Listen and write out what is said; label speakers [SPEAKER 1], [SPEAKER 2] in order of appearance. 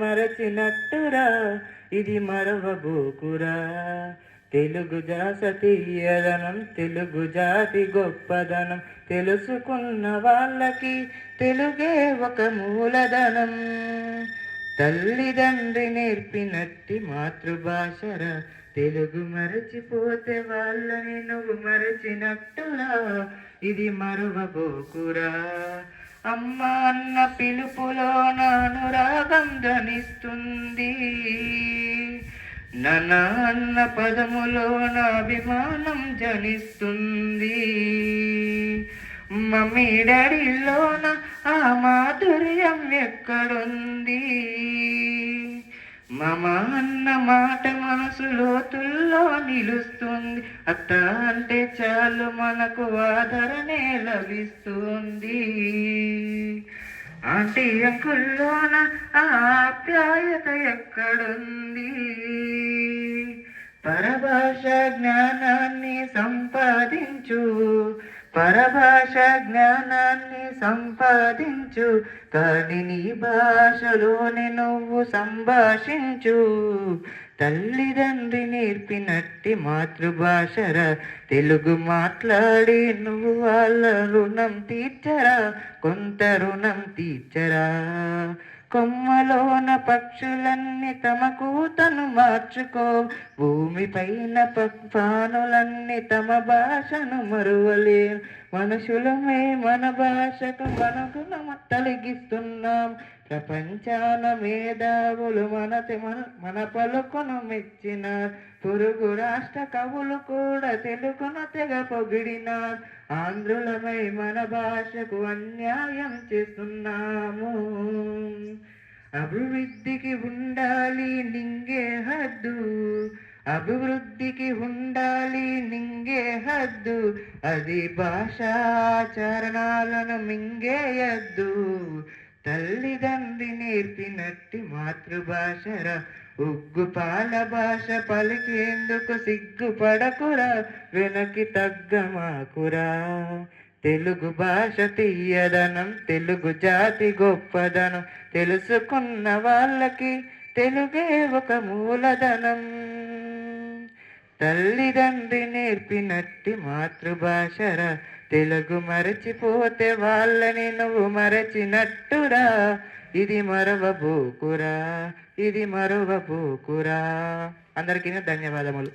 [SPEAKER 1] మరచినట్టురా ఇది మరవబోకురా. తెలుగు జాస తీయదనం, తెలుగు జాతి గొప్పదనం, తెలుసుకున్న వాళ్ళకి తెలుగే ఒక మూలధనం. తల్లిదండ్రి నేర్పినట్టి మాతృభాషరా, తెలుగు మరచిపోతే వాళ్ళని నువ్వు మరచినట్టురా ఇది మరువబోకురా. అమ్మ అన్న పిలుపులో నానురాగం ధ్వనిస్తుంది, నన్న అన్న పదములో నా అభిమానం జనిస్తుంది. మమ్మీ డాడీలోన ఆ మాధుర్యం ఎక్కడుంది? మమ అన్న మాట మనసు లోతుల్లో నిలుస్తుంది. అత్త అంటే చాలు మనకు ఆదరణే లభిస్తుంది. ఆంటీ అంకుల్లోన ఆప్యాయత ఎక్కడుంది? పరభాష జ్ఞానాన్ని సంపాదించు, పరభాష జ్ఞానాన్ని సంపాదించు, కానీ నీ భాషలోనే నువ్వు సంభాషించు. తల్లిదండ్రి నేర్పినట్టి మాతృభాషరా, తెలుగు మాట్లాడి నువ్వు వాళ్ళ రుణం తీర్చరా, కొంత రుణం తీర్చరా. కొమ్మలోన పక్షులన్నీ తమ కూతను మార్చుకో, భూమిపైన పక్వానులన్నీ తమ భాషను మరువలే. మనుషులమే మన భాషకు మనకు తొలగిస్తున్నాం. ప్రపంచాన మేధావులు మన పలుకును మెచ్చిన, పొరుగు రాష్ట్ర కవులు కూడా తెలుగును తెగ పొగిడినారు. ఆంధ్రులమై మన భాషకు అన్యాయం చేస్తున్నాము. అభివృద్ధికి ఉండాలి నింగే హద్దు, అభివృద్ధికి ఉండాలి నింగే హద్దు, అది భాషాచరణాలను మింగేయద్దు. తల్లిదండ్రి నేర్పినట్టి మాతృభాషరా, ఉగ్గుపాల భాష పలికేందుకు సిగ్గుపడకురా, వెనక్కి తగ్గమాకురా. తెలుగు భాష తీయదనం, తెలుగు జాతి గొప్పదనం, తెలుసుకున్న వాళ్ళకి తెలుగే ఒక మూలధనం. తల్లిదండ్రి నేర్పినట్టి మాతృభాషరా, తెలుగు మరచిపోతే వాళ్ళని నువ్వు మరచినట్టురా ఇది మరవబోకురా, ఇది మరవబోకురా. అందరికీ ధన్యవాదములు.